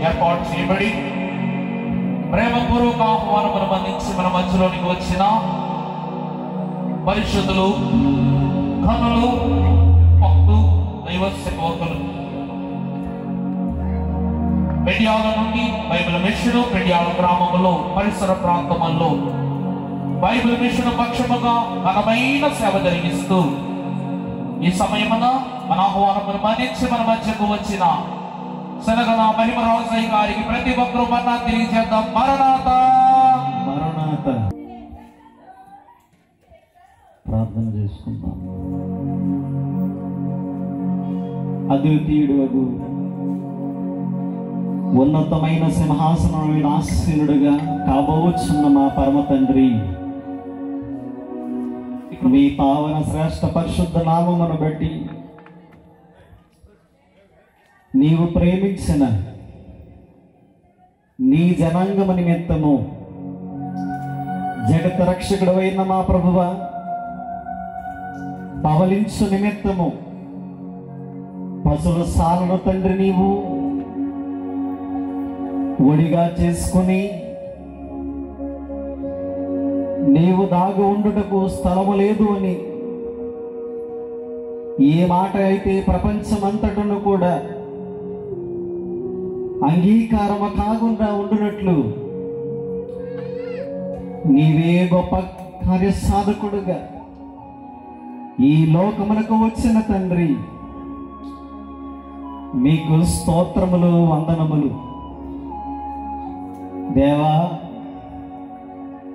ఏర్పాటు చేయబడి ప్రేమపూర్వక ఆహ్వానమును అందించి మన మధ్యలోనికి వచ్చిన పరిశుద్ధులు, ఘనులు, భక్తులు, దైవ సేవకులు, పెండ్యాల నుండి బైబిల్ మిషన్ పెండ్యాల గ్రామంలో పరిసర ప్రాంతముల్లో బైబిల్ మిషన్ పక్షముగా ఘనమైన సేవ జరిగిస్తూ ఈ సమయమున మన ఆహ్వానమును మన్నించి మన మధ్యకు వచ్చిన సనగన మహిమరాజయ్య గారికి ప్రతి ఒక్కరూ మన్నా తెలియజేద్దాం. మరణాత మరణాత. ప్రార్థన చేసుకుందాం. అద్వితీయుడు ఉన్నతమైన సింహాసనమైన ఆసీనుడుగా కాబోచున్న మా పరమ తండ్రి, మీ పావన శ్రేష్ఠ పరిశుద్ధ నామమును బట్టి నీవు ప్రేమించిన నీ జనాంగము నిమిత్తము జగత రక్షకుడు అయిన మా ప్రభువ పవలించు నిమిత్తము పశువుల సాలను తండ్రి నీవు ఒడిగా చేసుకుని నీవు దాగు ఉండుటకు స్థలము లేదు అని ఏ మాట అయితే ప్రపంచమంతటను కూడా అంగీకారము కాకుండా ఉండునట్లు నీవే గొప్ప కార్యసాధకుడుగా ఈ లోకమునకు వచ్చిన తండ్రి, మీకు స్తోత్రములు, వందనములు. దేవా,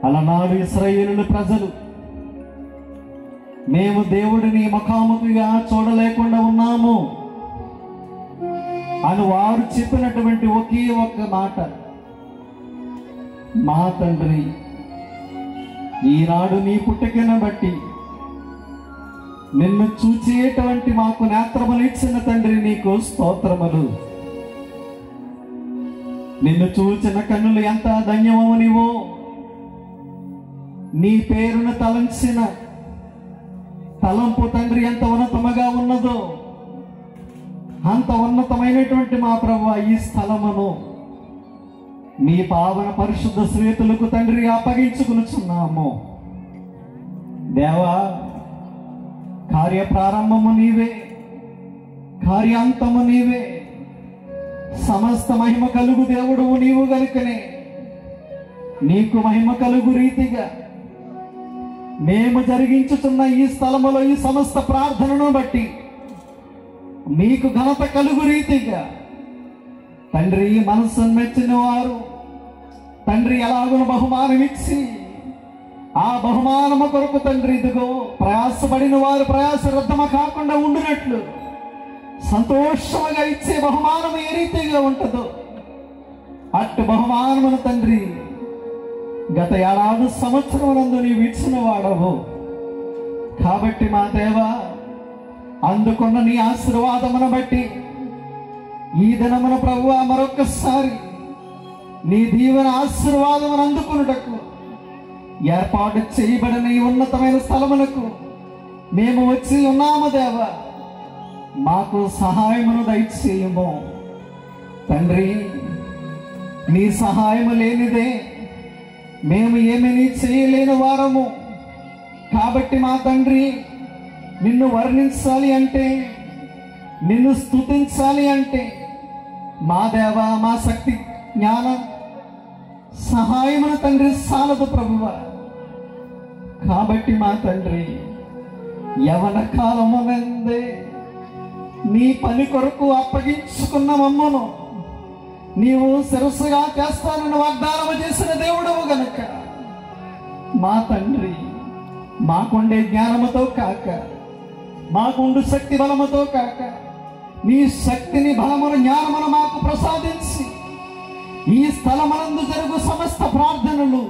అలనాడు ఇశ్రాయేలు ప్రజలు మేము దేవుడిని ముఖాముఖిగా చూడలేకుండా ఉన్నాము అని వారు చెప్పినటువంటి ఒకే ఒక్క మాట, మా తండ్రి, ఈనాడు నీ పుట్టుకను బట్టి నిన్ను చూచేటువంటి మాకు నేత్రములు ఇచ్చిన తండ్రి నీకు స్తోత్రములు. నిన్ను చూచిన కన్నులు ఎంత ధన్యమవు నీవో, నీ పేరును తలంచిన తలంపు తండ్రి ఎంత ఉన్నతముగా ఉన్నదో, అంత ఉన్నతమైనటువంటి మా ప్రభువా ఈ స్థలమును మీ పావన పరిశుద్ధ శ్రేతులకు తండ్రి అప్పగించుకునుచున్నాము. దేవా, కార్య ప్రారంభము నీవే, కార్యాంతము నీవే, సమస్త మహిమ కలుగు దేవుడు నీవు గనుకనే నీకు మహిమ కలుగు రీతిగా మేము జరిగించుతున్న ఈ స్థలములో ఈ సమస్త ప్రార్థనను బట్టి నీకు ఘనత కలుగు రీతిగా తండ్రి, మనస్సును మెచ్చిన వారు తండ్రి ఎలాగున బహుమానం ఇచ్చి ఆ బహుమానము కొరకు తండ్రి ఇదిగో ప్రయాసపడిన వారు ప్రయాస రద్దమ కాకుండా ఉండినట్లు సంతోషముగా ఇచ్చే బహుమానం ఏ రీతిగా ఉంటుందో అటు బహుమానమును తండ్రి గత 7 సంవత్సరములందు నీవు ఇచ్చిన వాడవు. కాబట్టి మా దేవ, అందుకున్న నీ ఆశీర్వాదమును బట్టి ఈ దినమున ప్రభువా మరొక్కసారి నీ దీవెన ఆశీర్వాదం అందుకున్నటకు ఏర్పాటు చేయబడిన ఈ ఉన్నతమైన స్థలములకు మేము వచ్చి ఉన్నాము దేవా. మాకు సహాయమును దయచేయము తండ్రి. నీ సహాయము లేనిదే మేము ఏమీ చేయలేని వారము. కాబట్టి మా తండ్రి, నిన్ను వర్ణించాలి అంటే, నిన్ను స్తుతించాలి అంటే మా దేవా, మా శక్తి జ్ఞానం సహాయమును తండ్రి సాలదు ప్రభువా. కాబట్టి మా తండ్రి, యవన కాలము వెందే నీ పని కొరకు అప్పగించుకున్న మమ్మను నీవు శిరస్సుగా చేస్తానని వాగ్దానము చేసిన దేవుడవు గనుక మా తండ్రి, మాకుండే జ్ఞానముతో కాక, మాకుండు శక్తి బలముతో కాక, నీ శక్తిని బలమును జ్ఞానమును మాకు ప్రసాదించి ఈ స్థలమనందు జరుగు సమస్త ప్రార్థనలు,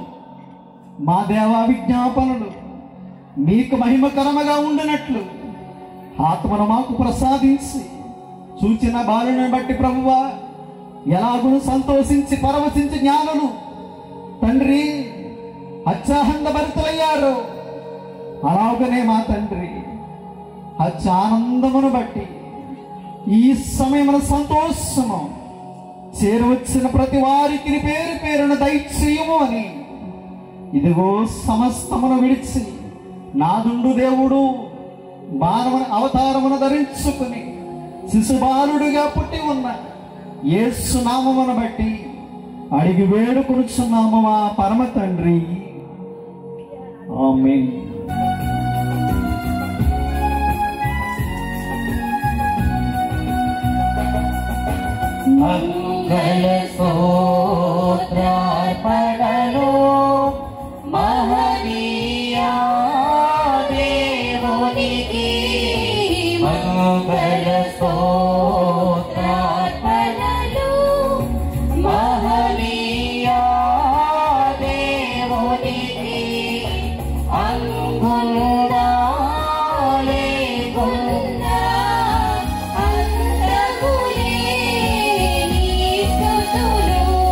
మా దేవా విజ్ఞాపనలు నీకు మహిమకరముగా ఉండినట్లు ఆత్మను మాకు ప్రసాదించి, చూచిన బాలుని బట్టి ప్రభువా ఎలాగును సంతోషించి పరవశించి జ్ఞానులు తండ్రి అత్యానంద భరితులయ్యారు, అలాగనే మా తండ్రి అత్యానందమును బట్టి ఈ సమయమున సంతోషము చేరువచ్చిన ప్రతి వారికి పేరు పేరును దయచేయము అని ఇదిగో సమస్తమును విడిచి నాదుండు దేవుడు మానవుని అవతారమును ధరించుకుని శిశుబాలుడిగా పుట్టి ఉన్న యేసు నామమును బట్టి అడిగి వేడుకొనుచున్నాము మా పరమ తండ్రి. ఆమేన్. మంగళ స్తోత్రార్పణలు మహనీయ దేవునికి, మంగళ స్తోత్రార్పణలు మహనీయ దేవునికి. అంగుళా లేకున్నా అందములే నీ స్తుతులు,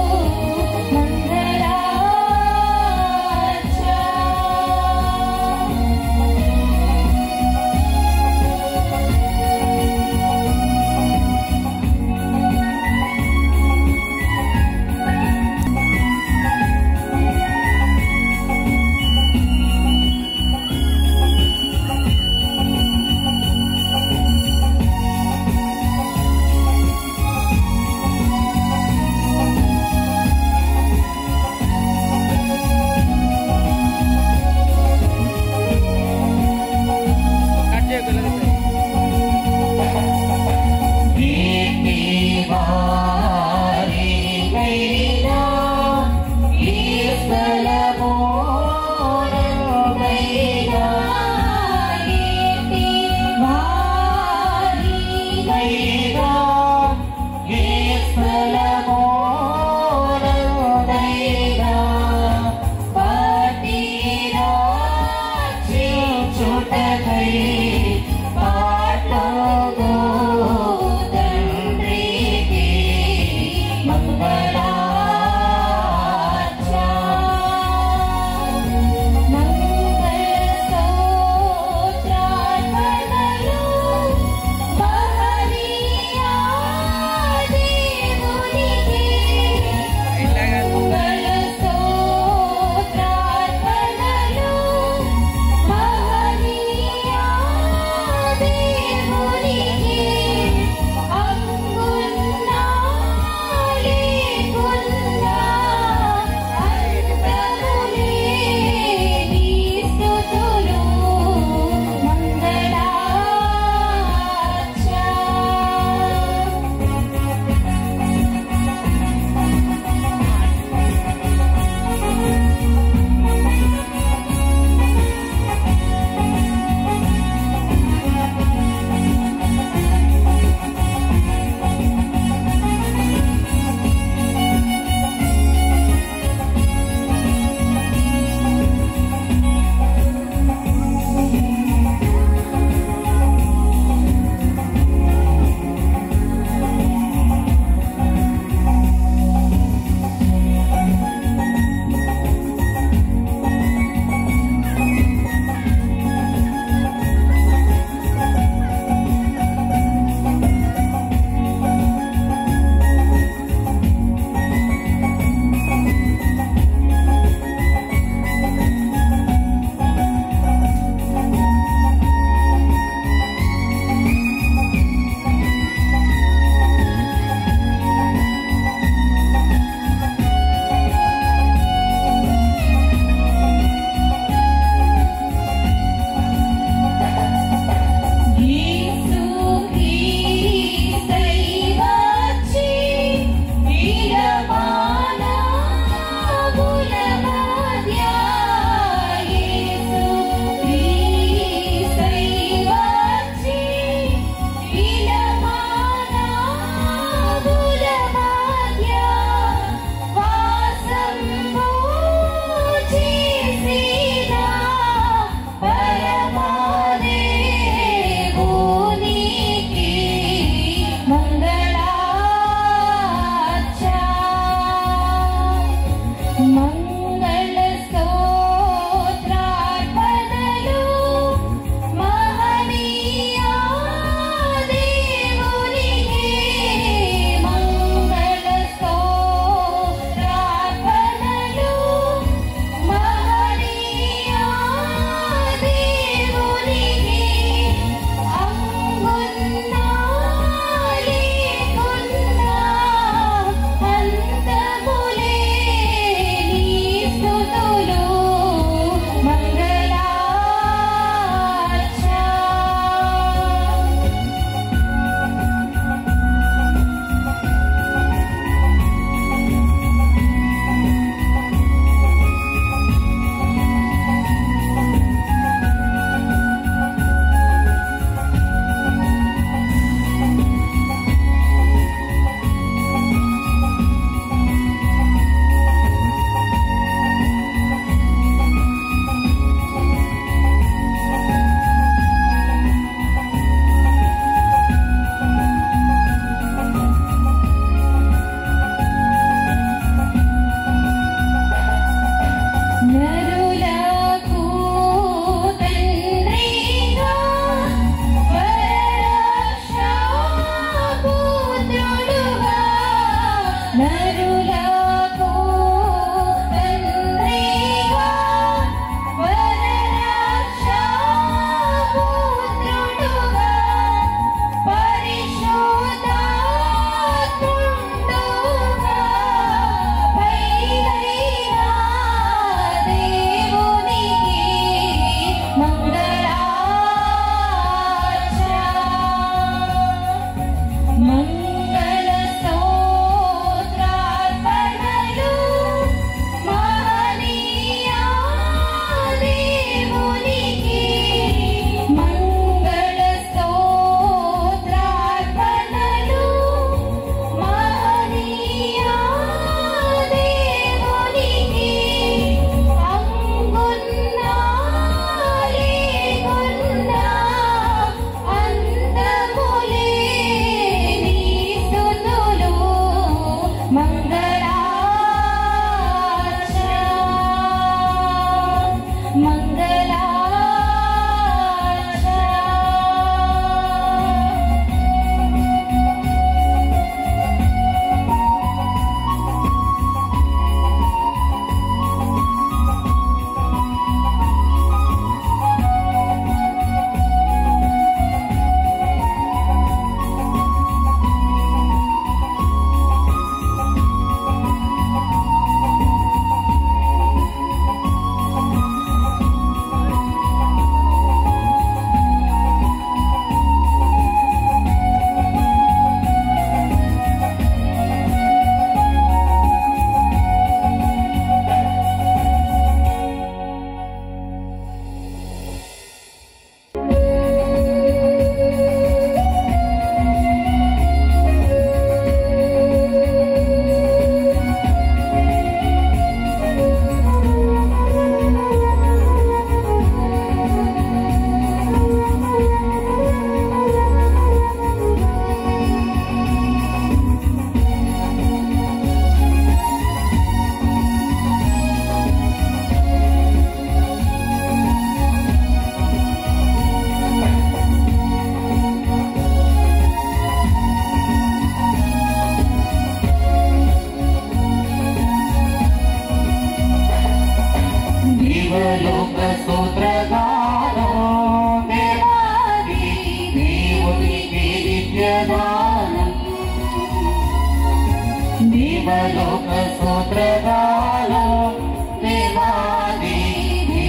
దేవలోక స్తోత్రగానం దేవాది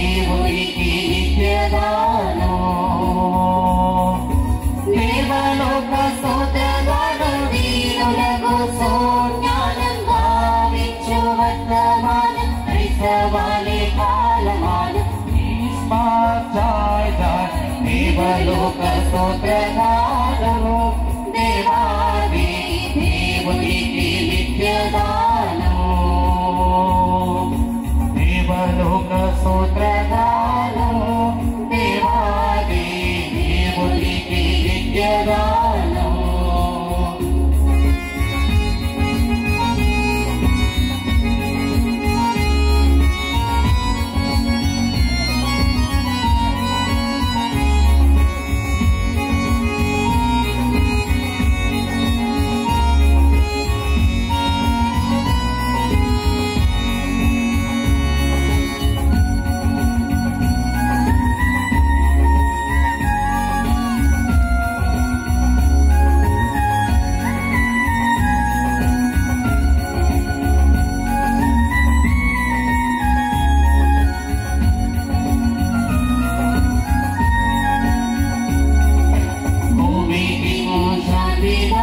దేవునికి నిత్యగానం దేవలోక స్తోత్రగానం దీనులకు సోజ్ఞానం భావించు వర్తమానం క్రైస్తవాలే కాలమానం దేవలోక స్తోత్రగానం దేవాది దేవునికి నిత్యగానం దేవలోక స్తోత్రగానం దేవాది దేవునికి నిత్యగానం శాంతి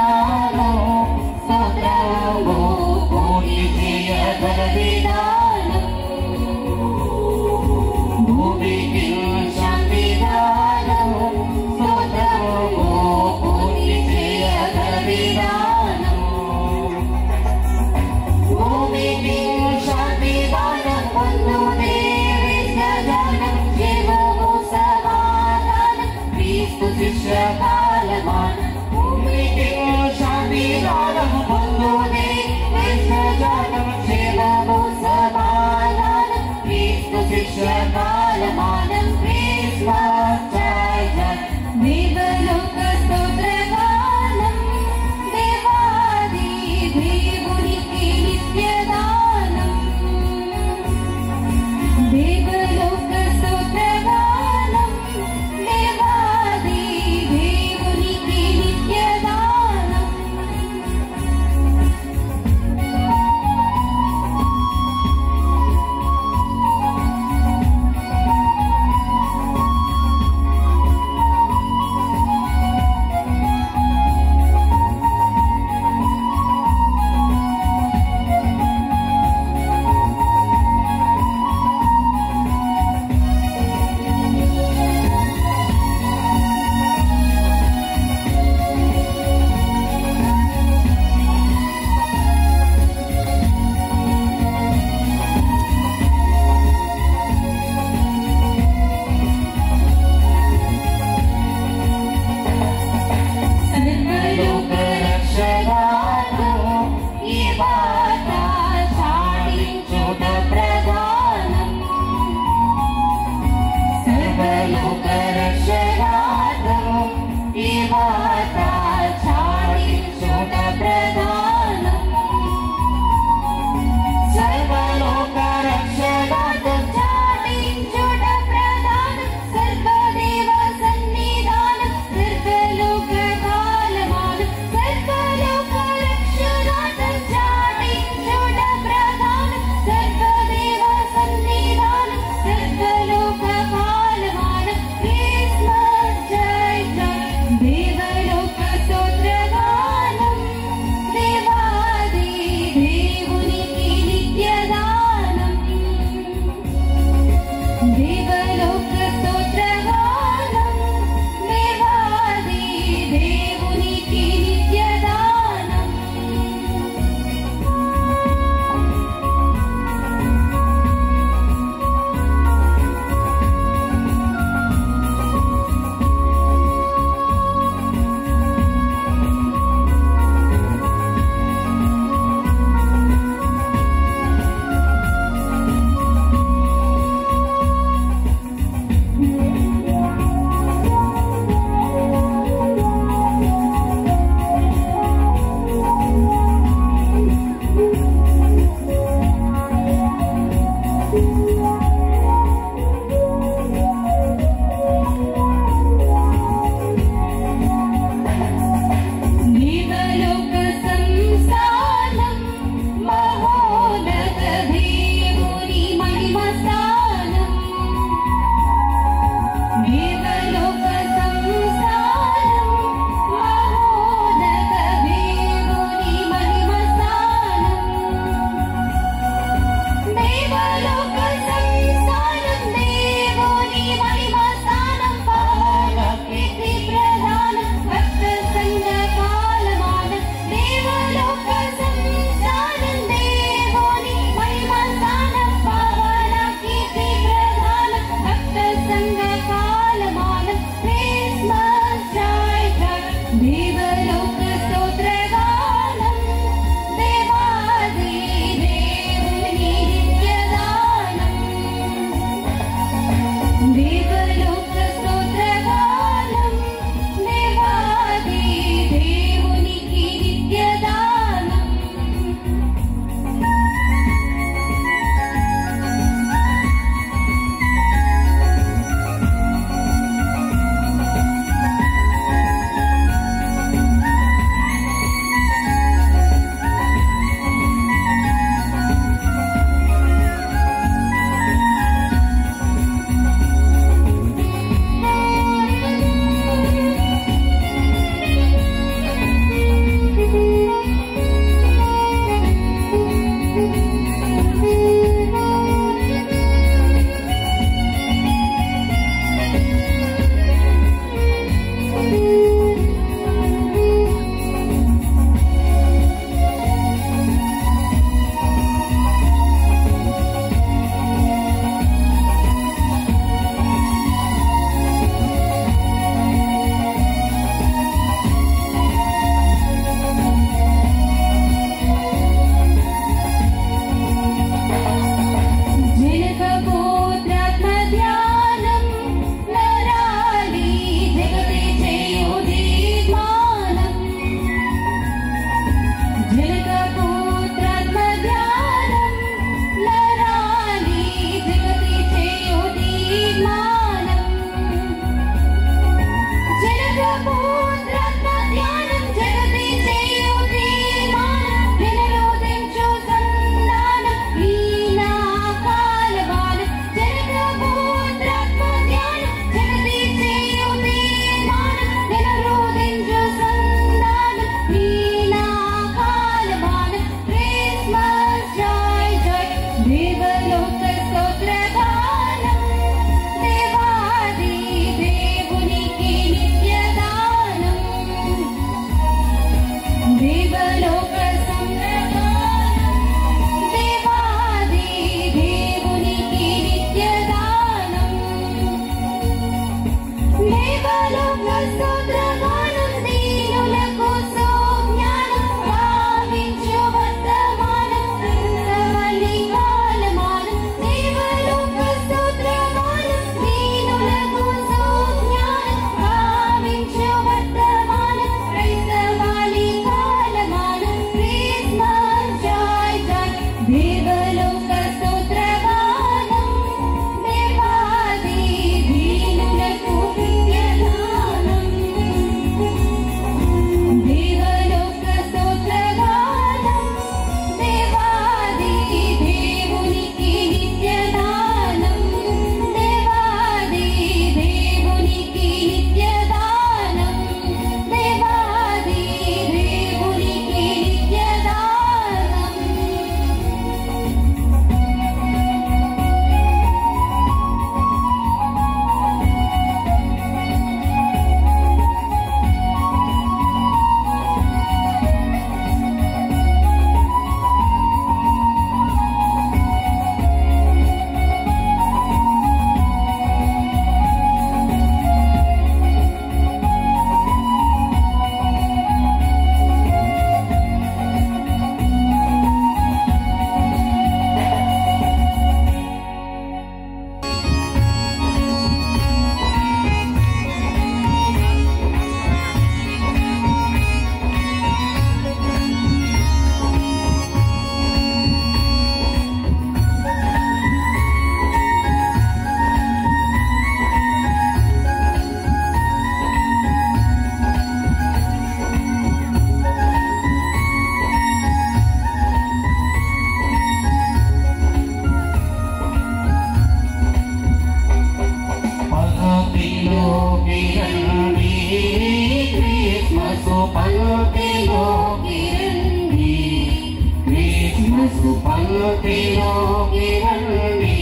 క్రిస్మస్ పంక్తిలోకి రండి,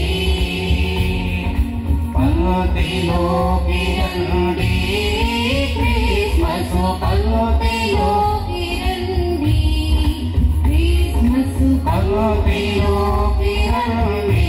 పంక్తిలోకి రండి, క్రిస్మస్ పంక్తిలోకి రండి, క్రిస్మస్ పంక్తిలోకి రండి.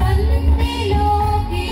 పంక్తిలోకి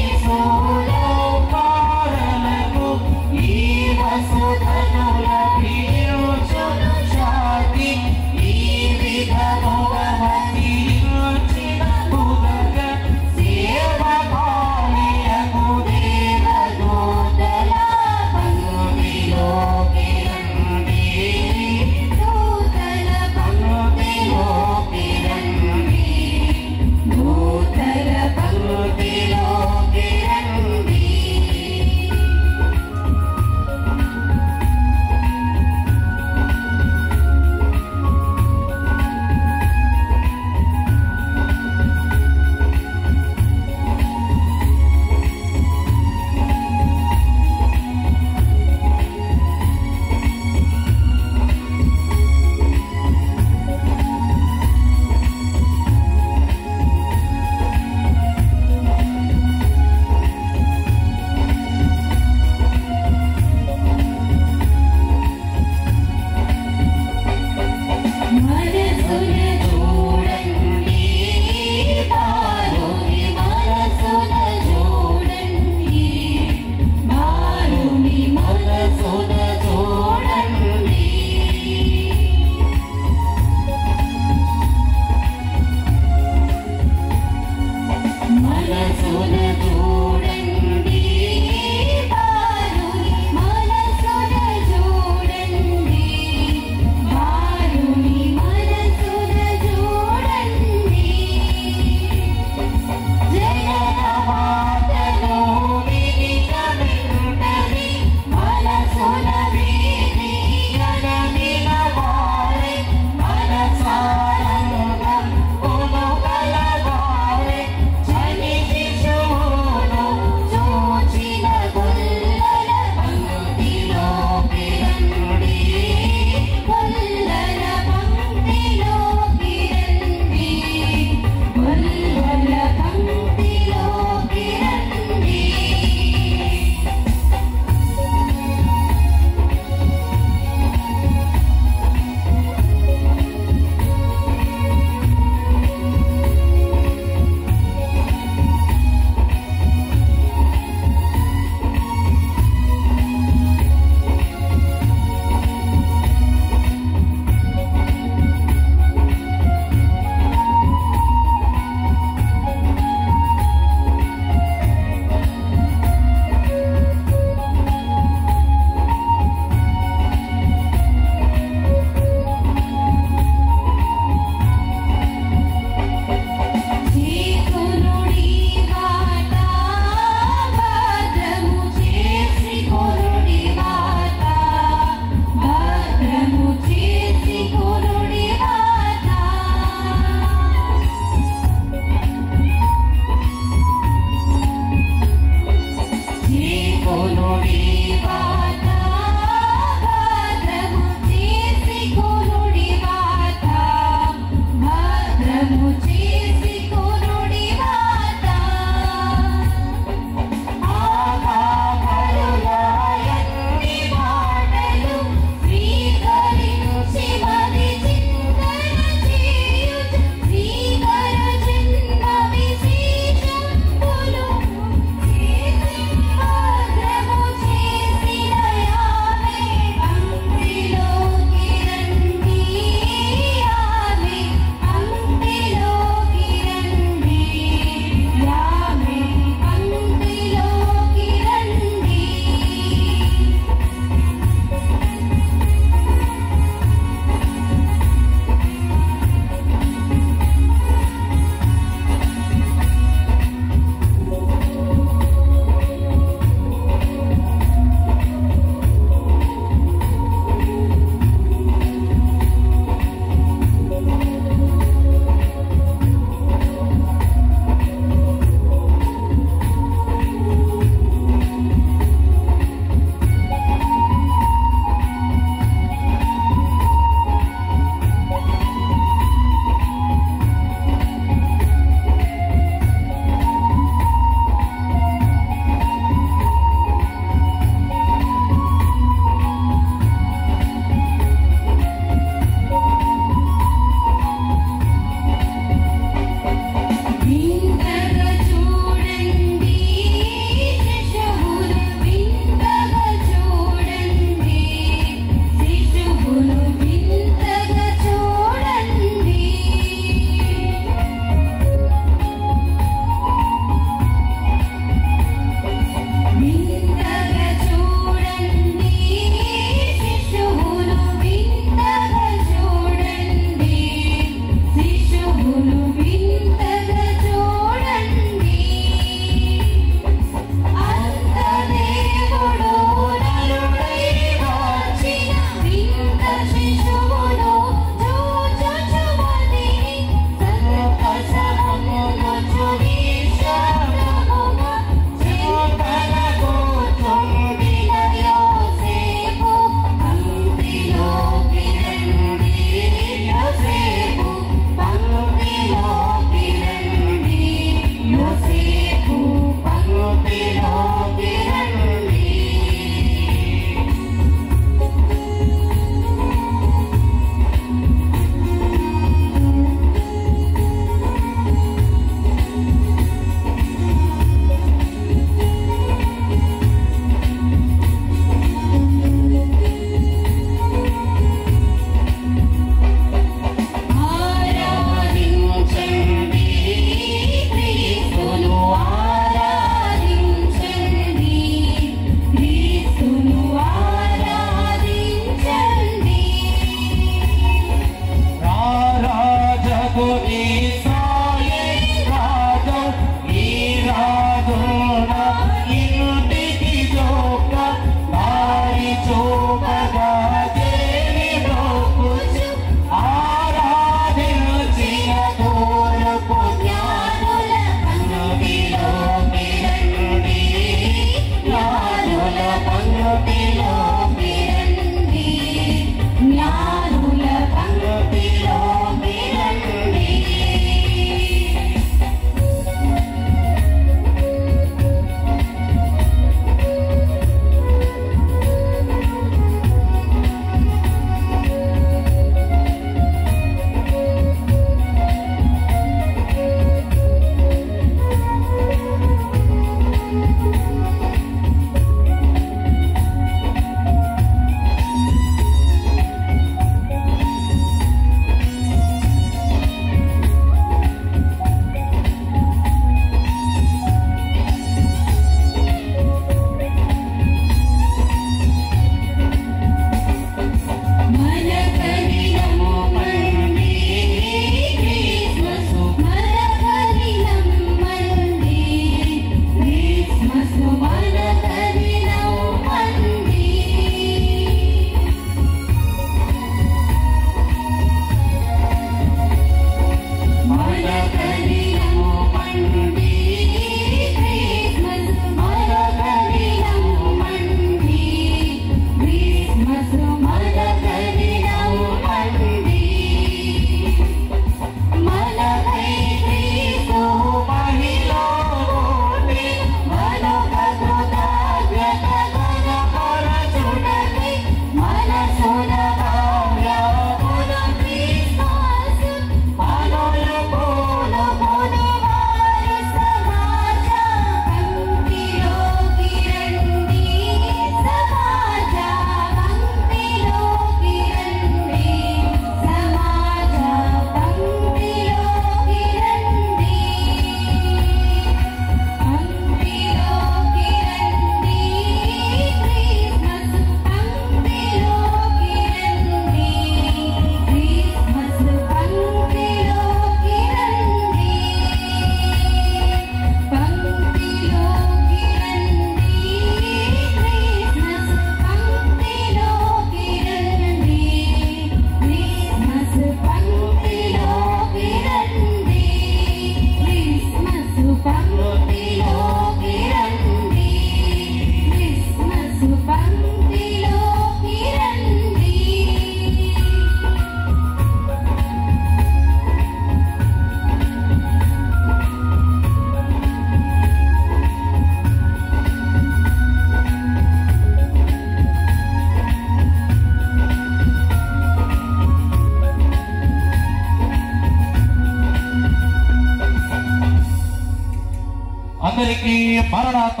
అందరికీ మరణాత.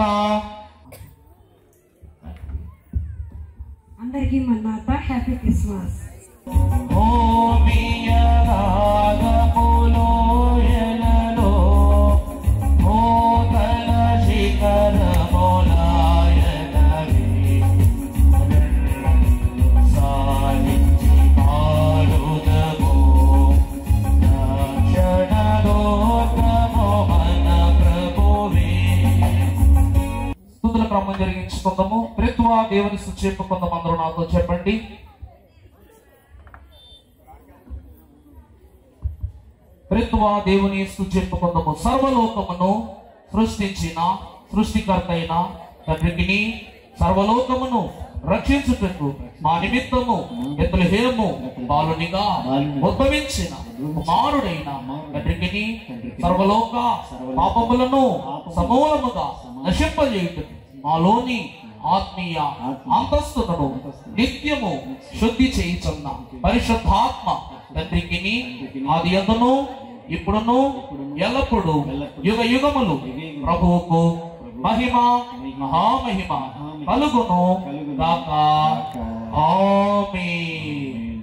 అందరికీ మరణాత. Happy Christmas. ఓ మియ రాగములో ఎలలో ఓ తల శిఖరములాయనవి సాలించి పాడుదము రక్షణలోకము మన ప్రభువే. స్తుతుల క్రమం జరిగించుకుందాము. ప్రతివా దేవుని స్తుతి చెప్పుకుందాం. అందరూ నాతో చెప్పండి. ప్రతివా దేవుని స్తుతి చెప్పుకుందాము. సర్వలోకమును సృష్టించిన సృష్టికర్త అయిన తండ్రికి సర్వలోకమును రక్షించుటకు మా నిమిత్తము బెత్లెహేము బాలునిగా ఉద్భవించిన కుమారుడైన తండ్రికి సర్వలోక పాపములను సమూలముగా నశింపజేయుటకు మాలోని ఆత్మీయ అంతస్తులను నిత్యము శుద్ధి చేయుచున్న పరిశుద్ధాత్మ తండ్రికి ఆది యందును ఇప్పుడును ఎల్లప్పుడు యుగ యుగములు ప్రభువుకు మహిమ మహామహిమ కలుగును గాక. ఆమేన్.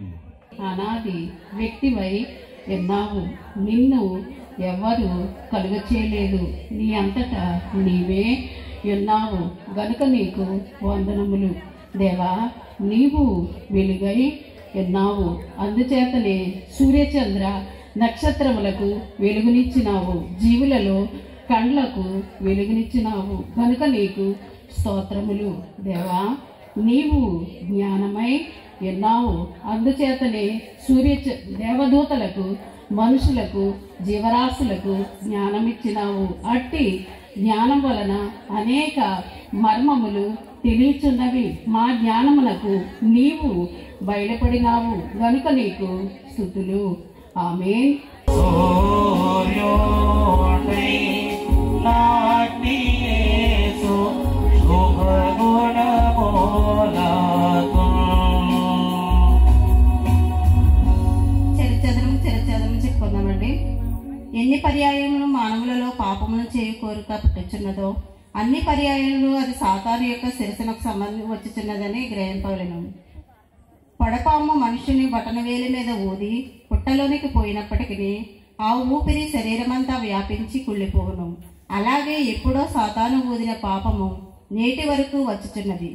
అనాది వ్యక్తివై ఉన్నావు. నిన్ను ఎవరు కలుగ చేయలేదు. నీ అంతటా నీవే ఉన్నావు గనుక నీకు వందనములు దేవా. నీవు వెలుగై ఉన్నావు. అందుచేతనే సూర్యచంద్ర నక్షత్రములకు వెలుగునిచ్చినావు, జీవులలో కండ్లకు వెలుగునిచ్చినావు కనుక నీకు స్తోత్రములు. దేవా, నీవు జ్ఞానమై ఉన్నావు, అందుచేతనే దేవదూతలకు, మనుషులకు, జీవరాశులకు జ్ఞానమిచ్చినావు. అట్టి జ్ఞానం వలన అనేక మర్మములు తెలియచున్నవి. మా జ్ఞానమునకు నీవు బయలుపడినావు గనుక నీకు స్తుతులు. ఆమేన్. చరిత్రము చెప్పుకుందామండి. ఎన్ని పర్యాయములు మానవులలో పాపమును చేయ కోరిక పుట్టుచున్నదో అన్ని పర్యాయములు అది సాతాను యొక్క శిరసనకు సంబంధం వచ్చుచున్నదని గ్రహింపవలెను. పడపాము మనుషుని బటనవేలి మీద ఊది పుట్టలోనికి పోయినప్పటికీ ఆ ఊపిరి శరీరమంతా వ్యాపించి కుళ్ళిపోవును. అలాగే ఎప్పుడో సాతాను ఊదిన పాపము నేటి వరకు వచ్చుచున్నది.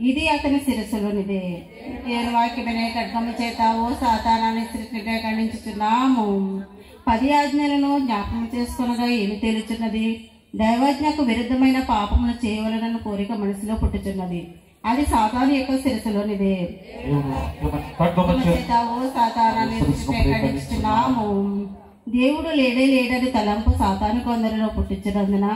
ఇది అతని శిరస్సులోనిదే. దేవుని వాక్యమనే ఖడ్గము చేత ఓ సాతానాన్ని సృష్టిగా ఖండించుచున్నాము. 10 ఆజ్ఞలను జ్ఞాపకం చేసుకునగా ఏమి తేలుచున్నది? దైవాజ్ఞకు విరుద్ధమైన పాపమును చేయవలనన్న కోరిక మనసులో పుట్టుచున్నది. అది సాతాను యొక్క శిరస్సులోనిదే. ఓ సాతానాన్ని సృష్టిగా ఖండించుచున్నాము. దేవుడు లేడని తలంపు సాతాను కొందరిలో పుట్టించినందున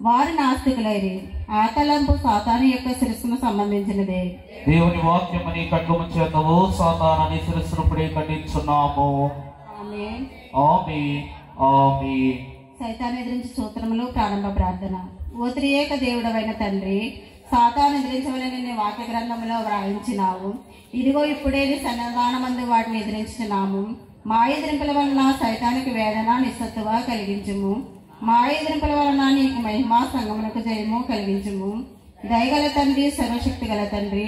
వారు నాస్తికులైరి. ఆ తలంపు సాతాను యొక్క శిరస్సును సంబంధించినదే. దేవుని వాక్యమని ఖడ్గము చేత ఓ సాతానాన్ని శిరస్సును ఖండించున్నాము. ఆమేన్. ఆమేన్. ఆమేన్. సైతాను ఎదిరించి సూత్రములు ప్రారంభ ప్రార్థన. ఓ త్రియేక దేవుడవైన తండ్రి, సాతాను ఎదిరించవలని నీ వాక్య గ్రంథంలో వ్రాయించినావు. ఇదిగో ఇప్పుడే నీ సన్నిధానమందు వాటిని ఎదిరించున్నాము. మా ఎదిరింపుల వలన సైతానికి వేదన నిస్సత్తువ కలిగించుము. మా ఎదిరింపుల వలన నీకు మహిమా సంగమునకు జయము కలిగించుము. దయగల తండ్రి, సర్వశక్తి గల తండ్రి,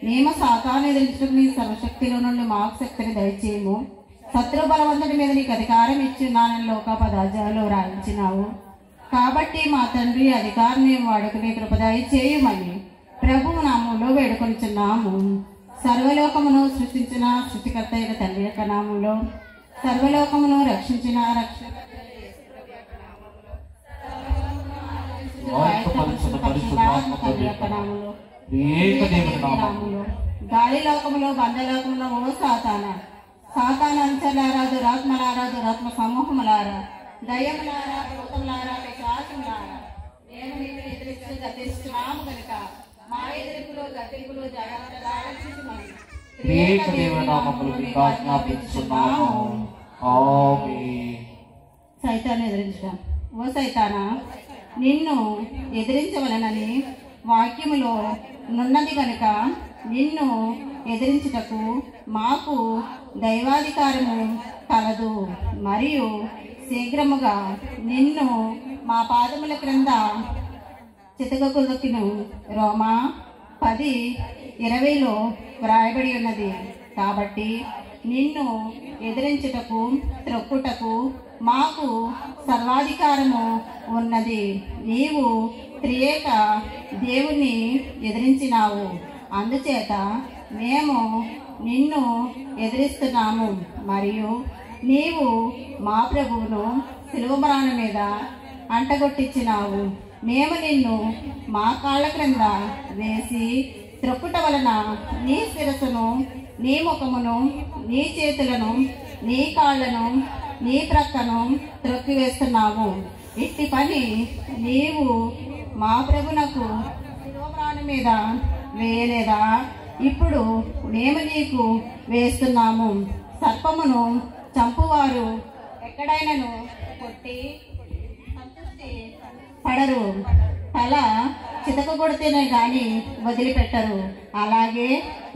మేము సాతాను ఎదిరించడం నీ సర్వశక్తిలో నుండి మాకు శక్తిని దయచేయము. శత్రు బలవంతుడి మీద నీకు అధికారం ఇచ్చున్నానని లోకపదార్థాలు వ్రాయించినావు. కాబట్టి మా తండ్రి అధికారం మేము వాడుకునే కృపదాయి చేయమని ప్రభు నామంలో వేడుకొనిచున్నాము. సర్వలోకమును సృష్టించిన సృష్టికర్త అయిన తండ్రి యొక్క నామంలో, సర్వలోకమును రక్షించిన గాలి లోకములో బంధలోకములో ఓ సాతాన అంచలారా, దురాత్మలారా, దురాత్మ సమూహములారా, దయ్యములారా, భూతములారా, పిశాచములారా, మేము నిన్ను ఎదిరిస్తూ గతిస్తున్నాము కనుక మా ఎదురుకులో గతింపులు జాగ్రత్తగా ఆలోచించమని సైతాన్ని ఎదిరించడం. ఓ సైతానా, నిన్ను ఎదిరించవలనని వాక్యములో నున్నది గనుక నిన్ను ఎదిరించుటకు మాకు దైవాధికారము కలదు. మరియు శీఘ్రముగా నిన్ను మా పాదముల క్రింద చితకకొదకిను. రోమా 10:20 వ్రాయబడి ఉన్నది. కాబట్టి నిన్ను ఎదిరించుటకు, త్రొక్కుటకు మాకు సర్వాధికారము ఉన్నది. నీవు త్రియేక దేవుణ్ణి ఎదిరించినావు, అందుచేత మేము నిన్ను ఎదిరిస్తున్నాము. మరియు నీవు మా ప్రభువును సిలువ మ్రాణ మీద అంటగొట్టించినావు. మేము నిన్ను మా కాళ్ళ క్రింద వేసి త్రొక్కుట వలన నీ శిరస్సును, నీ ముఖమును, నీ చేతులను, నీ కాళ్ళను, నీ ప్రక్కను త్రొక్కివేస్తున్నాము. ఇట్టి పని నీవు మా ప్రభునకు సిలువ మ్రాణ మీద వేయలేదా? ఇప్పుడు మేము నీకు వేస్తున్నాము. సర్పమును చంపువారు ఎక్కడైనాను కొట్టి సంతృప్తి పడరు, తల చితకగొడితేనే గాని వదిలిపెట్టరు. అలాగే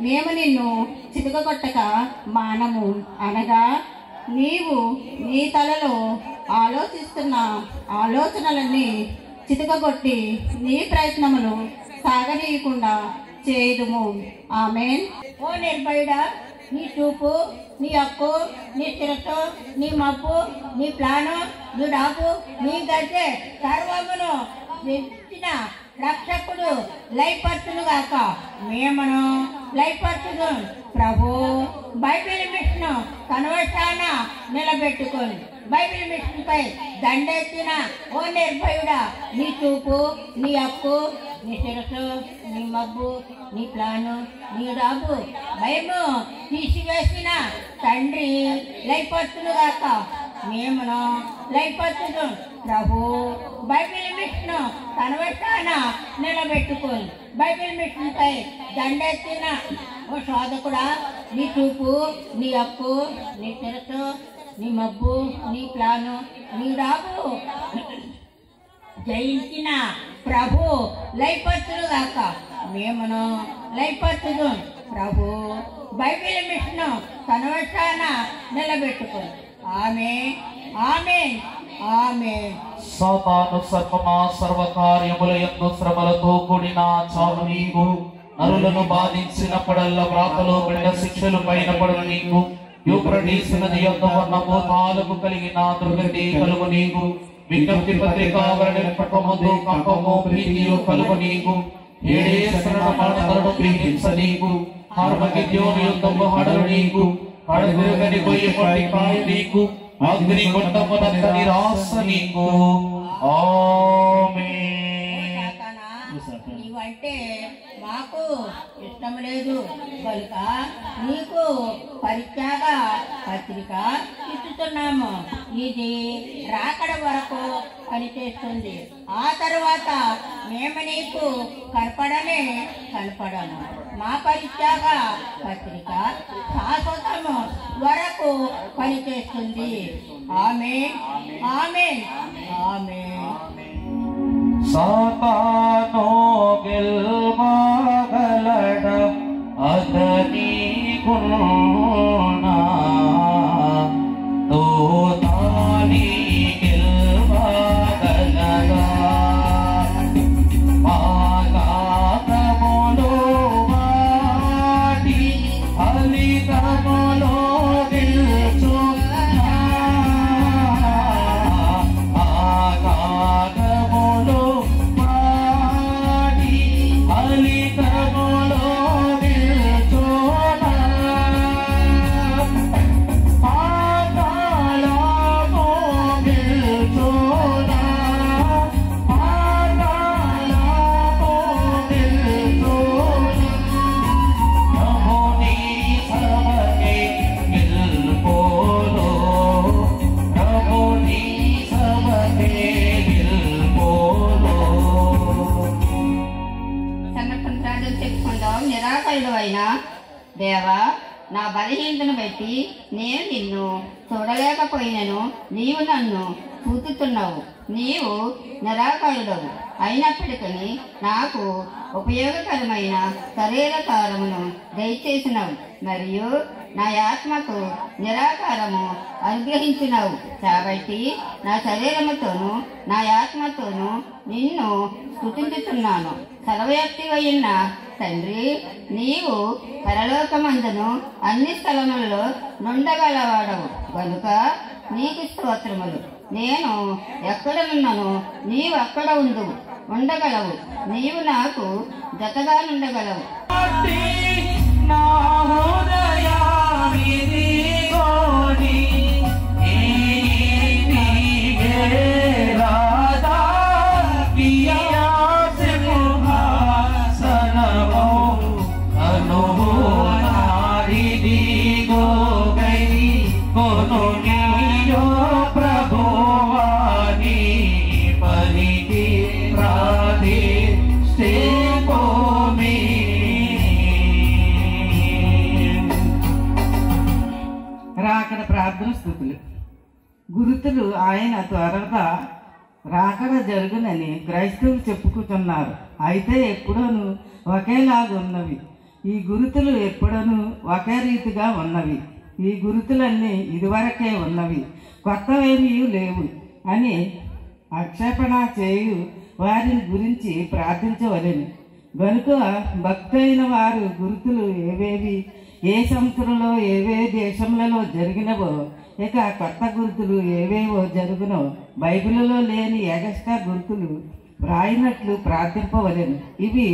మేము నిన్ను చితకగొట్టక మానము. అనగా నీవు నీ తలలో ఆలోచిస్తున్న ఆలోచనలన్నీ చితకగొట్టి నీ ప్రయత్నములు సాగనీయకుండా చేయుదుము. ఆమేన్. ఓ నిర్భయుడా, నీ చూపు, నీ హక్కు, నీ స్థిరత్వం, నీ మప్పు, నీ ప్లాను, నీ డాకు, నీ గద్దె సర్వమును రక్షకుడు లయపరచునుగాక. మేమును లైపరచును. ప్రభు బైబిల్ మిషన్ కన్వర్షాన నిలబెట్టుకోండి. బైబిల్ మిషన్ పై దండెత్తిన ఓ నిర్భయుడా, నీ చూపు, నీ హక్కు, నీ శిరస్సు, నీ మబ్బు, నీ ప్లాను, నీ రాబు భయము తీసివేసిన తండ్రి లైపరచునుగాక. మేమును లైపరచును. ప్రభు బైబిల్ మిషన్ కన్వర్షాన నిలబెట్టుకోండి. బైబిల్ మిషన్ పై దండెత్తిన ఓ శోధకుడా, నీ చూపు, నీ హక్కు, నీ శిరస్సు, నీ మబ్బు, నీ ప్లాను, నీ రాబు జయించిన ప్రభు లైపరచునుగాక. మేమును లైపరచును. ప్రభు బైబిల్ మిషన్ కన్వర్షాన నిలబెట్టుకోండి. ఆమె ఆమె ఆమె. సాతాను సర్పమా, సర్వకార్యముల యందు శ్రమలతో కూడిన చావు నీకు. నరులను బాధించినప్పుడల్లా వ్రాతలో పడిన శిక్షలు పైన పడును నీకు. యూఫ్రటీసు నది యొద్ద ఉన్న భూతాలకు కలిగిన దుర్గతి కలుగు నీకు. విజ్ఞప్తి పత్రిక వెల్లడింపకముందు కంపము ప్రీతియు కలుగు నీకు. ఏడేశ్వరుడు మరణధరుడు ప్రీతించ నీకు. హార్మగిద్యోను యుద్ధము హడలు నీకు. హడతిరుగని గొయ్యి పట్టి కాయ నీకు. అగ్ని గుండమునంత నిరాశ నీకు. ఆమేన్. నీవంటే మాకు ఇష్టం లేదు కనుక నీకు పరిత్యాగ పత్రిక ఇస్తున్నాము. ఇది రాకడ వరకు పనిచేస్తుంది. ఆ తర్వాత మేము నీకు కనపడము. మా పరిత్యాగ పత్రిక శాశ్వతము వరకు పనిచేస్తుంది. ఆమేన్ ఆమేన్ ఆమేన్. సాతాను గెల్వగలడ అతని గుణ తోతాని గెల్వగలగా పాగాతములో వాడి ఫలితములో నిల్చున్నా ఆగాతములో వాడి ఫలితములో నిల్చున్నా పాతాళము నిల్చున్నా పాతాళము నిల్చున్నా ప్రభుని సభకే నిల్పోలో ప్రభుని సభకే నిల్పోలో. సంఘటన ప్రార్థన చెప్పుకుందాం. నిరాకరుడు అయినా దేవా, నా బలహీనతను బట్టి నేను నిన్ను చూడలేకపోయినను నీవు నన్ను చూచుతున్నావు. నీవు నిరాకరుడవు అయినప్పటికీ నాకు ఉపయోగకరమైన శరీరకారమును దయచేసినావు మరియు నా ఆత్మకు నిరాకారము అనుగ్రహించినావు. కాబట్టి నా శరీరముతోనూ నా ఆత్మతోనూ నిన్ను స్తుతించుతున్నాను. సర్వవ్యాప్తివైన తండ్రి, నీవు పరలోకమందును అన్ని స్థలములలో నుండగలవాడవు గనుక నీకు స్తోత్రములు. నేను ఎక్కడనున్నాను, నీవు అక్కడ ఉండగలవు. నీవు నాకు జతగా నుండగలవు. నా హృదయానిదిగోని నీవే రాధా ప్రియా సింహాసనమో అనునాడిదిగో గై కొను నీయో ప్రభువాని పరిధి ప్రార్థిస్తే పోమి. రాకడ ప్రార్థన స్థుతులు. గురుతులు ఆయన త్వరగా రాకడ జరుగునని క్రైస్తవులు చెప్పుకుంటున్నారు. అయితే ఎప్పుడూను ఒకేలాగున్నవి. ఈ గురుతులు ఎప్పుడూను ఒకే రీతిగా ఉన్నవి. ఈ గురుతులన్నీ ఇదివరకే ఉన్నవి, కొత్తవేమీ లేవు అని ఆక్షేపణ చేయు వారిని గురించి ప్రార్థించవలెను. గనుక భక్తైన వారు గురుతులు ఏవేవి, ఏ సంవత్సరంలో ఏవే దేశములలో జరిగినవో, ఇక కొత్త గుర్తులు ఏవేవో జరుగునో, బైబిల్లో లేని ఎగస్ట్రా గుర్తులు వ్రాయినట్లు ప్రార్థింపవలెను. ఇవి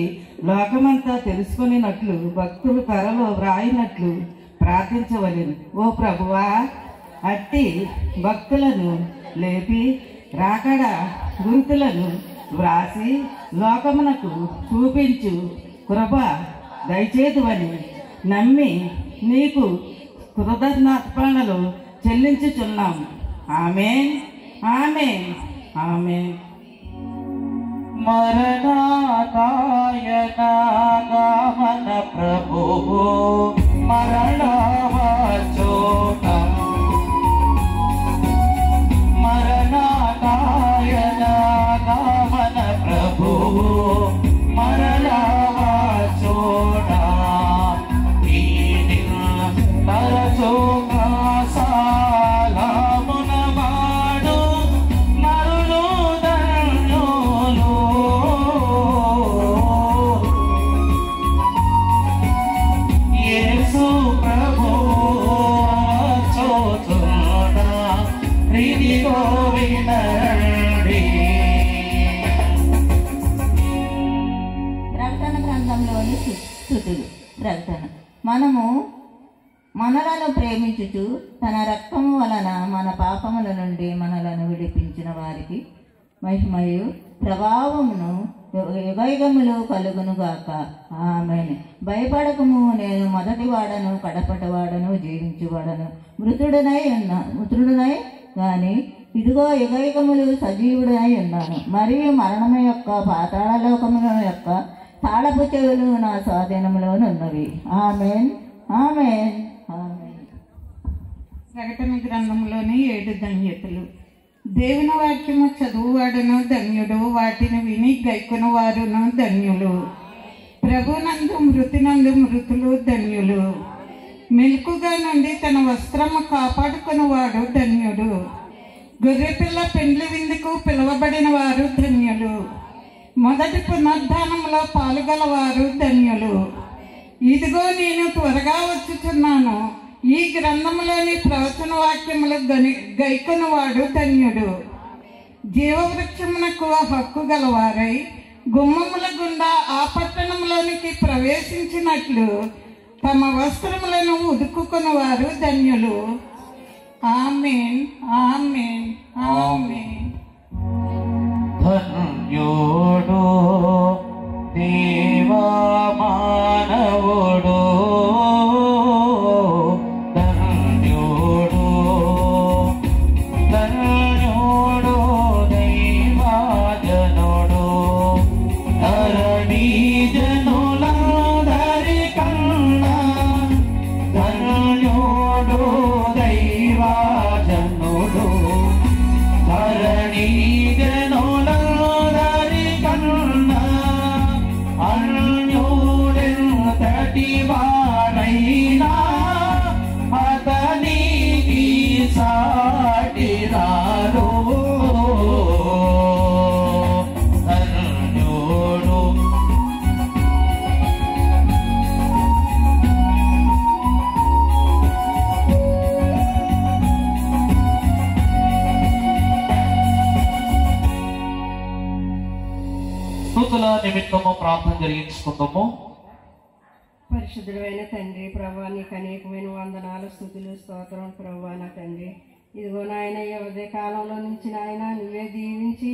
లోకమంతా తెలుసుకొనినట్లు భక్తులు త్వరలో వ్రాయినట్లు ప్రార్థించవలెను. ఓ ప్రభువా, అట్టి భక్తులను లేపి రాకడ గుర్తులను వ్రాసి లోకమునకు చూపించు కృప దయచేతువని నమ్మి నీకు కృతజ్ఞాపనలు చెల్లించుచున్నాము. ఆమేన్, ఆమేన్, ఆమేన్. మరణాదాయనాగమన ప్రభువు మరణవచోట మరణాదాయనాగమన ప్రభువు మరణవచోట తరచుగా సాలమున వాడు నరులు ధన్యులు. యేసు ప్రభువు వచ్చుచున్న ఇదిగో వినండి. ప్రకటన గ్రంథంలోని స్తుతులు. ప్రకటన. మనలను ప్రేమించుచు తన రక్తము వలన మన పాపముల నుండి మనలను విడిపించిన వారికి మహిమయు ప్రభావమును యుగయుగములు కలుగునుగాక. ఆమేన్. భయపడకము, నేను మొదటి వాడను కడపటి వాడను జీవించువాడను మృతుడునై గాని ఇదిగో యుగయుగములు సజీవుడై ఉన్నాను. మరియు మరణము యొక్క పాతాళలోకముల యొక్క తాళపు చెవులు నా స్వాధీనంలోనున్నవి. ఆమేన్, ఆమేన్, ఆమేన్. ప్రకటన గ్రంథంలోని 7 ధన్యతలు. దేవుని వాక్యము చదువువాడును ధన్యుడు, వాటిని విని గైకొను వారును ధన్యులు. ప్రభునందు మృతులు ధన్యులు. మెలకుగా నుండి తన వస్త్రము కాపాడుకునివాడు ధన్యుడు. గొర్రెపిల్ల పెండ్లి విందుకు పిలువబడిన వారు ధన్యులు. మొదటి పునరుద్ధానంలో పాల్గొలవారు ధన్యులు. ఇదిగో నేను త్వరగా వచ్చుచున్నాను. ఈ గ్రంథంలోని ప్రవచన వాక్యములు గైకొనువాడు ధన్యుడు. జీవవృక్షమునకు హక్కు గలవారై గుమ్మముల గుండా ఆ పట్టణంలోనికి ప్రవేశించినట్లు తమ వస్త్రములను ఉదుకుకొనివారు ధన్యులు. ఆమేన్, ఆమేన్, ఆమేన్. ధన్యుడు దేవా మానవుడు, ధన్యుడు ధన్యుడు దైవజనుడు, ధరణి జనులందరి కన్నా ధన్యుడు దైవజనుడు, ధరణి జనులందరి కన్నా అన్యుడెంతటి వాడైనా అతనికి సాటి రారు. ధన్యుడు స్తుతుల నిమిత్తము ప్రార్థన జరిగించుకుందాము. పరిశుద్ధుడైన తండ్రి ప్రభా, నీకు అనేకమైన వందనాలు, స్తుతులు, స్తోత్రం ప్రభా. నా తండ్రి, ఇదిగో నాయన ఈ ఉదయ కాలంలో నుంచి నాయన నువ్వే దీవించి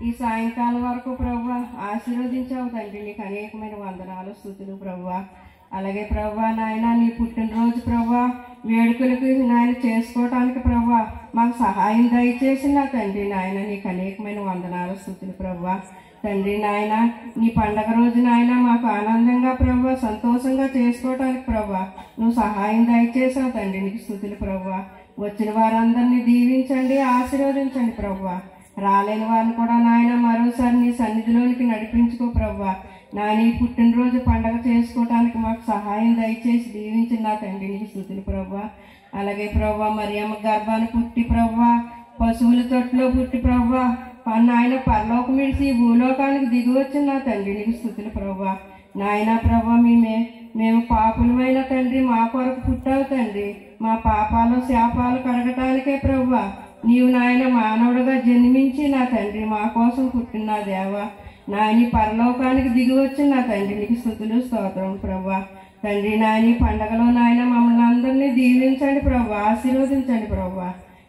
ఈ సాయంకాలం వరకు ప్రభా ఆశీర్వదించావు తండ్రి. నీకు అనేకమైన వందనాలు, స్తుతులు ప్రభా. అలాగే ప్రభా నాయన నీ పుట్టినరోజు ప్రభా వేడుకలకు నాయన చేసుకోవటానికి ప్రభా మాకు సహాయం దయచేసిన తండ్రి నాయన నీకు అనేకమైన వందనాలు, స్తుతులు ప్రభా. తండ్రి నాయన నీ పండగ రోజు నాయన మాకు ఆనందంగా ప్రభా సంతోషంగా చేసుకోవటానికి ప్రభా నువ్వు సహాయం దయచేసావు తండ్రి. నీకు స్తుతులు ప్రభా. వచ్చిన వారందరినీ దీవించండి, ఆశీర్వదించండి ప్రభా. రాలేని వారిని కూడా నాయన మరోసారి నీ సన్నిధిలోనికి నడిపించుకో ప్రభా. నా నీ పుట్టినరోజు పండగ చేసుకోవటానికి మాకు సహాయం దయచేసి దీవించిన నా తండ్రి నీకు స్తుతులు ప్రభా. అలాగే ప్రభా మరియమ్మ గర్భాన్ని పుట్టి ప్రభా పశువుల తొట్టులో పుట్టి ప్రభా నాయన పరలోకం విడిచి భూలోకానికి దిగి వచ్చిన నా తండ్రి నీకు స్తుతులు ప్రభా. నాయన ప్రభా మేము పాపులమైన తండ్రి మా కొరకు పుట్టావు తండ్రి. మా పాపాలు శాపాలు కడగటానికే ప్రభా నీవు నాయన మానవుడుగా జన్మించి నా తండ్రి మా కోసం పుట్టిన దేవా నాయని పరలోకానికి దిగి వచ్చి నా తండ్రి నీకు స్తుతులు స్తోత్రం ప్రభా. తండ్రి నాయని పండగలో నాయన మమ్మల్ని అందరినీ దీవించండి ప్రభా, ఆశీర్వదించండి ప్రభా.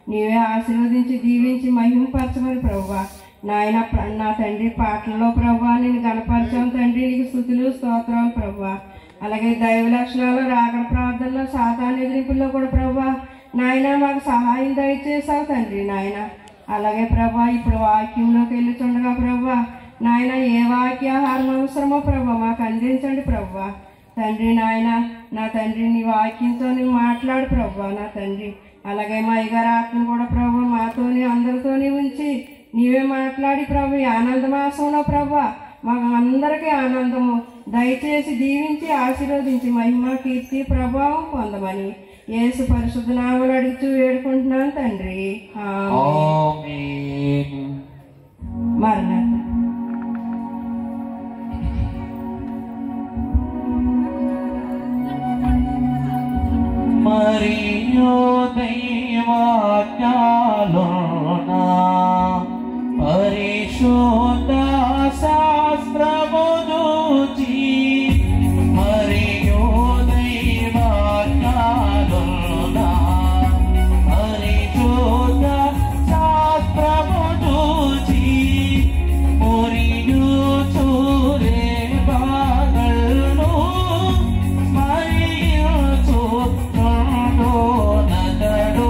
నీవే ఆశీర్వదించి దీవించి మహిమపరచమని ప్రభా. నాయన నా తండ్రి పాటల్లో ప్రభా నేను గణపరచాం తండ్రి, నీకు స్తుతులు స్తోత్రం ప్రభా. అలాగే దైవ లక్షణాలు రాగడ ప్రార్థనలో సాతాను ఎదిరింపుల్లో కూడా ప్రభా నాయన మాకు సహాయం దయచేసావు తండ్రి నాయన. అలాగే ప్రభా ఇప్పుడు వాక్యంలోకి వెళ్ళుతుండగా ప్రభా నాయన ఏ వాక్యాహారం అవసరమో ప్రభా మాకు అందించండి ప్రభా. తండ్రి నాయన నా తండ్రి నీ వాక్యంతో నువ్వు మాట్లాడు ప్రభా నా తండ్రి. అలాగే మా అయ్యగారి ఆత్మను కూడా ప్రభా మాతోని అందరితోని ఉంచి నీవే మాట్లాడి ప్రభు ఈ ఆనంద మాసంలో ప్రభా మాకు అందరికీ ఆనందము దయచేసి దీవించి ఆశీర్వదించి మహిమ కీర్తి ప్రభావం పొందమని యేసు పరిశుద్ధ నామములో అడుగుతూ వేడుకుంటున్నాను తండ్రి. ఆమేన్. మరణాత మరియో దైవాజ్ఞలోనా పరిశుద్ధ శాస్త్రము చూచి మరియో దైవాజ్ఞలోనా పరిశుద్ధ శాస్త్రము చూచి మురియు చూరే బాగల్ను మరియు నదడు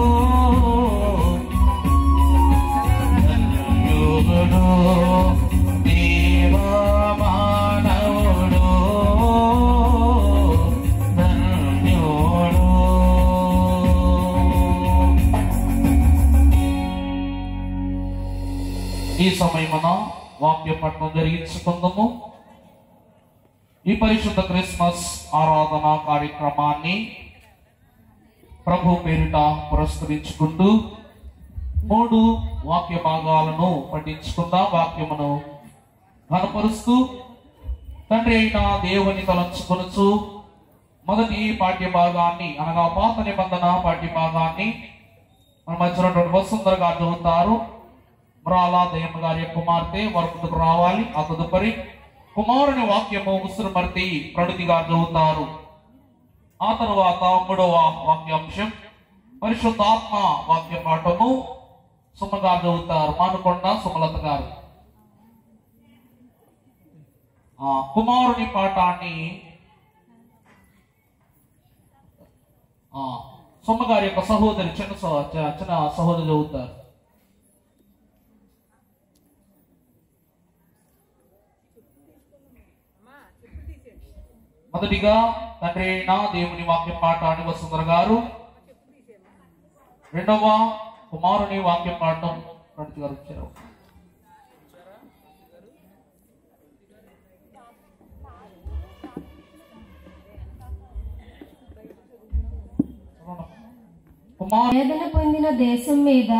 యుగుడు దేవా మానవుడు ధన్యుడు. ఈ సమయమున వాక్య పఠనం జరిగించుకుందాము. ఈ పరిశుద్ధ క్రిస్మస్ ఆరాధన కార్యక్రమాన్ని ప్రభు పేరిట పురస్కరించుకుంటూ 3 వాక్య భాగాలను పఠించుకుందాం. వాక్యమును ఘనపరుస్తూ తండ్రి అయిన దేవుని తలంచుకొనుచు మొదటి పాఠ్య భాగాన్ని అనగా పాత నిబంధన పాఠ్య భాగాన్ని మన మధ్య వసుంధర గారు చదువుతారు. మరాలా దయ్యమ్మ గారి కుమార్తె వరకుకు రావాలి. ఆ తదుపరి కుమారుని వాక్యము ముసురుమర్తి ప్రణుతి గారు చదువుతారు. ఆ తరువాత 3వ వాక్యాంశం పరిశుద్ధాత్మ వాక్య పాఠము సుమ గారు చదువుతారు. మానుకొండ సుమలత గారు. కుమారుని పాఠాన్ని సుమ గారి యొక్క సహోదరి చిన్న సహోదరి చదువుతారు. మొదటిగా తండ్రి అయిన దేవుని వాక్య పాఠాన్ని వసుంధర గారు, రెండవ కుమారుని వాక్య పాఠం ప్రణతి గారు వచ్చారు. వేదన పొందిన దేశం మీద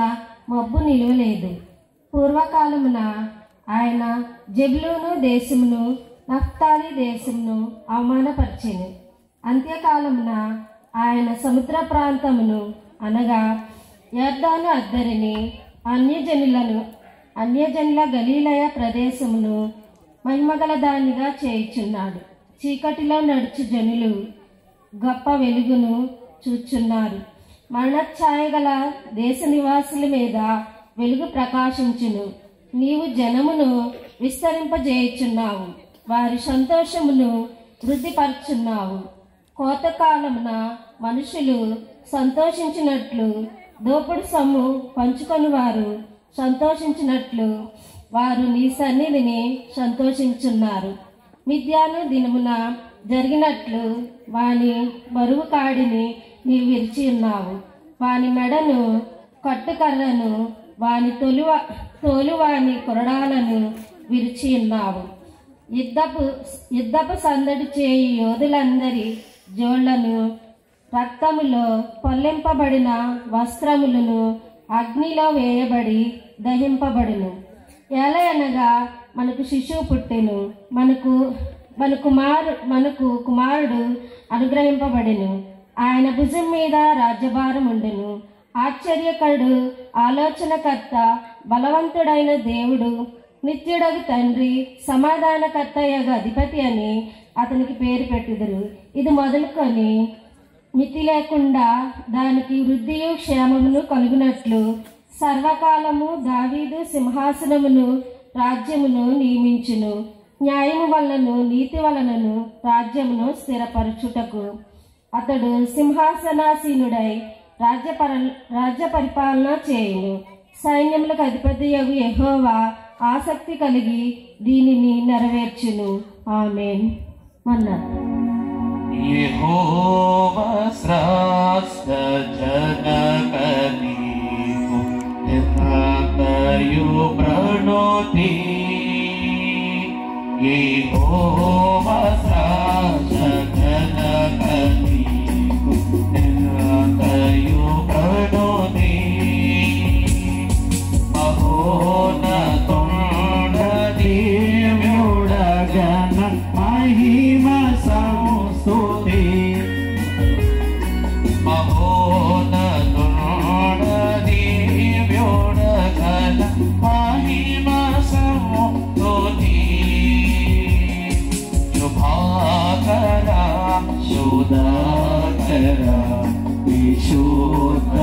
మబ్బు నిలువలేదు. పూర్వకాలమున ఆయన జెబులూను దేశమును నఫ్తాలి దేశమును అవమానపరిచెను. అంత్యకాలమున ఆయన సముద్ర ప్రాంతమును అనగా యొర్దాను అద్దరిని అన్యజనుల గలీలయ ప్రదేశమును మహిమగల దానిగా చేయుచున్నాడు. చీకటిలో నడుచు జనులు గొప్ప వెలుగును చూచున్నారు. మరణఛాయ గల దేశ నివాసుల మీద వెలుగు ప్రకాశించును. నీవు జనమును విస్తరింపజేయుచున్నావు, వారి సంతోషమును వృద్ధిపరచున్నావు. కోతకాలమున మనుషులు సంతోషించినట్లు, దోపుడు సొమ్ము పంచుకొని వారు సంతోషించినట్లు వారు నీ సన్నిధిని సంతోషించున్నారు. మిద్యాను దినమున జరిగినట్లు వాని బరువు కాడిని నీవు విరిచి ఉన్నావు. వాని మెడను కట్టుకర్రను వాని తోలువాని కొరడాలను విరిచి ఉన్నావు. యుద్ధపు సందడి చేయి యోధులందరి జోళ్లను రక్తములో పొల్లింపబడిన వస్త్రములను అగ్నిలో వేయబడి దహింపబడును. ఎలయనగా మనకు శిశువు పుట్టెను, మనకు కుమారుడు అనుగ్రహింపబడెను. ఆయన భుజం మీద రాజ్యభారం ఉండెను. ఆశ్చర్యకరుడు, ఆలోచనకర్త, బలవంతుడైన దేవుడు, నిత్యుడగు తండ్రి, సమాధానకర్తయగ అధిపతి అని అతనికి పేరు పెట్టుదురు. ఇది మొదలుకొని మితి లేకుండా దానికి వృద్ధియు క్షేమమును కలుగునట్లు సర్వకాలము దావీదు సింహాసనమును రాజ్యమును నియమించును. న్యాయము వలనను నీతి వలనను రాజ్యమును స్థిరపరచుటకు అతడు సింహాసనాసీనుడై రాజ్య పరిపాలన చేయును. సైన్యములకు అధిపతియగు యెహోవా ఆసక్తి కలిగి దీనిని నెరవేర్చును. ఆమేన్. మన్నాడు. యెహోవా శ్రేష్ఠ జనకనీకు నిత్యయు ప్రణోతి. యెహోవా శ్రేష్ఠ జనకనీకు నిత్యయు ప్రణోతి. మహోన్నతుడ దేవుడగణ మహిమ సంస్తుతి. మహోన్నతుడ దేవుడగణ మహిమ సంస్తుతి. శుభాకర శుధాకర విశుద్ధ